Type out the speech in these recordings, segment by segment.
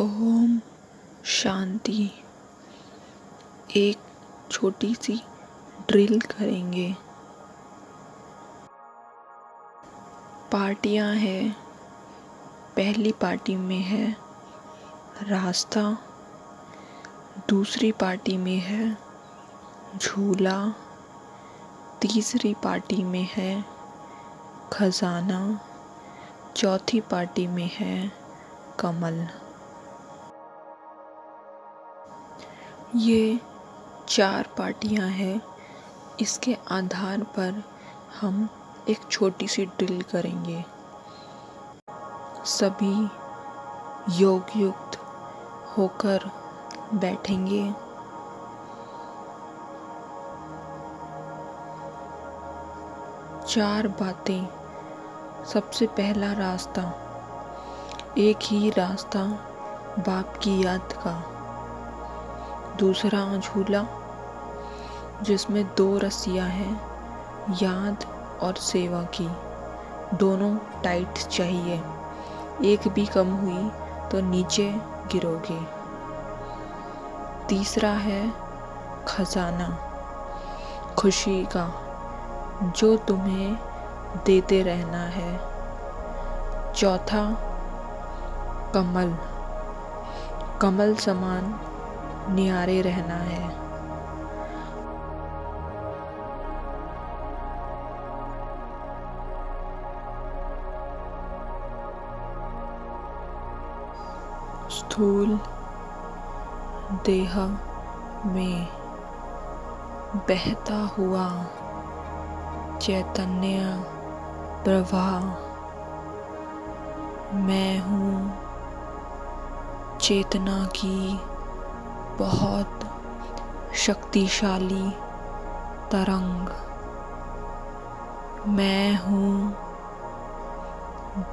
ओम शांति। एक छोटी सी ड्रिल करेंगे। पार्टियां हैं। पहली पार्टी में है रास्ता, दूसरी पार्टी में है झूला, तीसरी पार्टी में है खजाना, चौथी पार्टी में है कमल। ये 4 पार्टियां हैं। इसके आधार पर हम एक छोटी सी ड्रिल करेंगे। सभी योग युक्त होकर बैठेंगे। चार बातें। सबसे पहला रास्ता, एक ही रास्ता बाप की याद का। दूसरा झूला, जिसमें 2 रस्सियां हैं, याद और सेवा की। दोनों टाइट चाहिए, एक भी कम हुई तो नीचे गिरोगे। तीसरा है खजाना, खुशी का, जो तुम्हें देते रहना है। चौथा कमल, कमल समान न्यारे रहना है। स्थूल देह में बहता हुआ चैतन्य प्रवाह मैं हूँ। चेतना की बहुत शक्तिशाली तरंग मैं हूँ।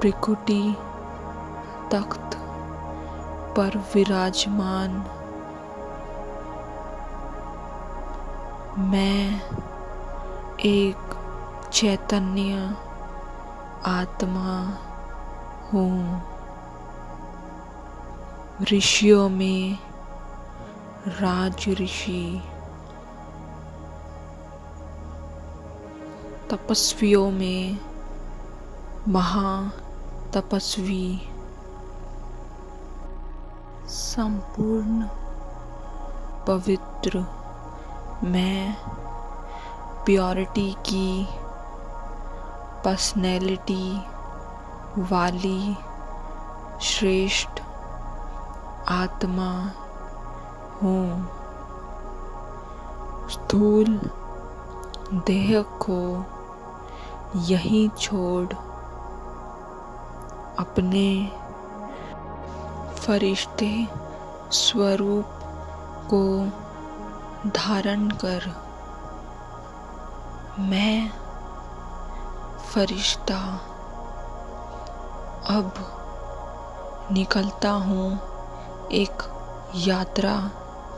भृकुटी तख्त पर विराजमान मैं एक चैतन्य आत्मा हूँ। ऋषियों में राज ऋषि, तपस्वियों में महा तपस्वी, संपूर्ण पवित्र मैं प्योरिटी की पर्सनैलिटी वाली श्रेष्ठ आत्मा हूँ। स्थूल देह को यहीं छोड़ अपने फरिश्ते स्वरूप को धारण कर। मैं फरिश्ता अब निकलता हूँ एक यात्रा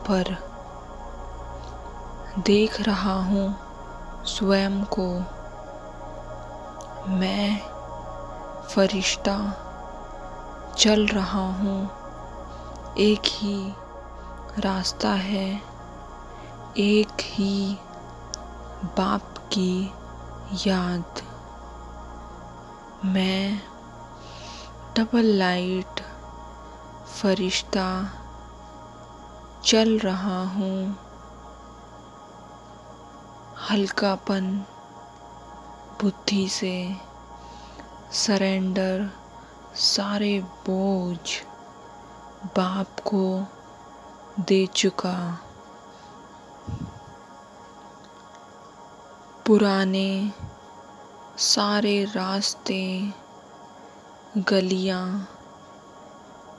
पर। देख रहा हूँ स्वयं को। मैं फरिश्ता चल रहा हूँ। एक ही रास्ता है, एक ही बाप की याद। मैं डबल लाइट फरिश्ता चल रहा हूँ। हल्कापन बुद्धि से सरेंडर, सारे बोझ बाप को दे चुका। पुराने सारे रास्ते गलियां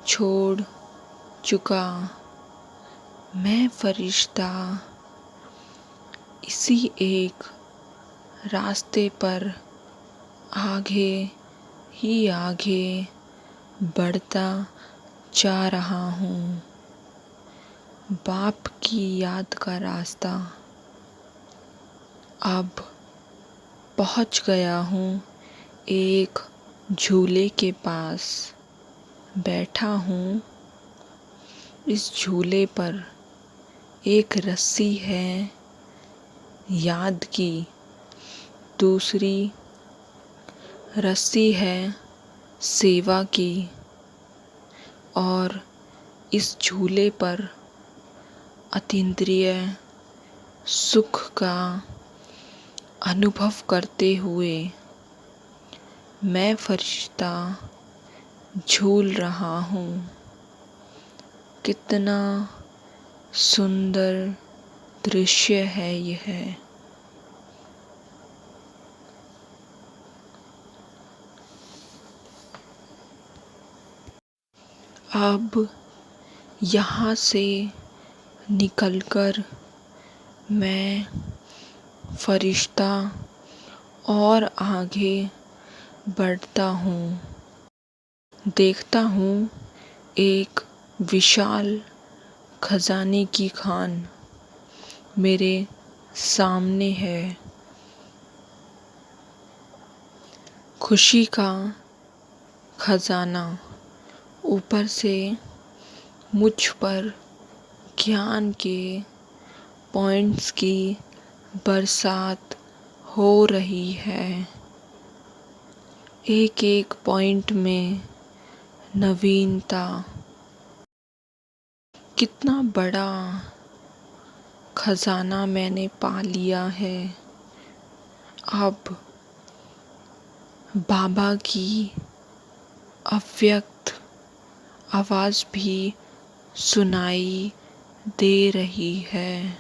छोड़ चुका। मैं फरिश्ता इसी एक रास्ते पर आगे ही आगे बढ़ता जा रहा हूँ। बाप की याद का रास्ता। अब पहुँच गया हूँ एक झूले के पास। बैठा हूँ इस झूले पर एक रस्सी है याद की, दूसरी रस्सी है सेवा की, और इस झूले पर अतीन्द्रिय सुख का अनुभव करते हुए मैं फरिश्ता झूल रहा हूँ। कितना सुंदर दृश्य है यह। अब यहाँ से निकलकर मैं फरिश्ता और आगे बढ़ता हूँ। देखता हूँ एक विशाल खजाने की खान मेरे सामने है। खुशी का खजाना, ऊपर से मुझ पर ज्ञान के पॉइंट्स की बरसात हो रही है। एक एक पॉइंट में नवीनता। कितना बड़ा खजाना मैंने पा लिया है। अब बाबा की अव्यक्त आवाज़ भी सुनाई दे रही है।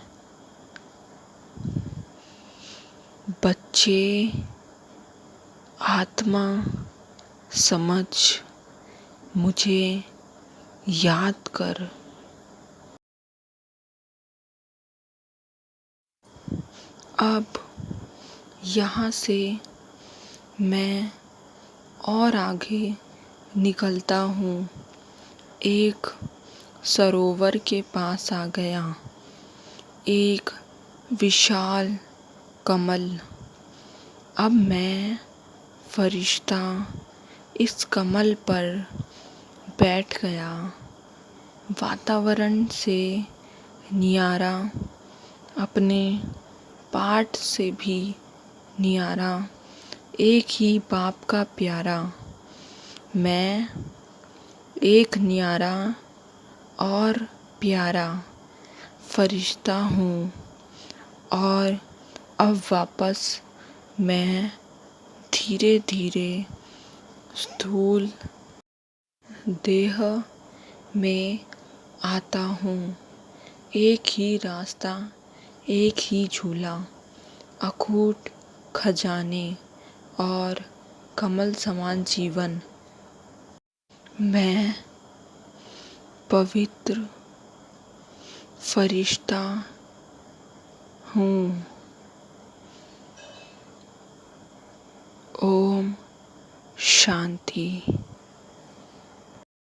बच्चे, आत्मा समझ मुझे याद कर। अब यहाँ से मैं और आगे निकलता हूँ। एक सरोवर के पास आ गया। एक विशाल कमल। अब मैं फरिश्ता इस कमल पर बैठ गया। वातावरण से न्यारा, अपने पाठ से भी न्यारा, एक ही बाप का प्यारा। मैं एक न्यारा और प्यारा फरिश्ता हूँ, और अब वापस मैं धीरे धीरे स्थूल देह में आता हूँ। एक ही रास्ता, एक ही झूला, अखूट खजाने और कमल समान जीवन। मैं पवित्र फरिश्ता हूँ। ओम शांति।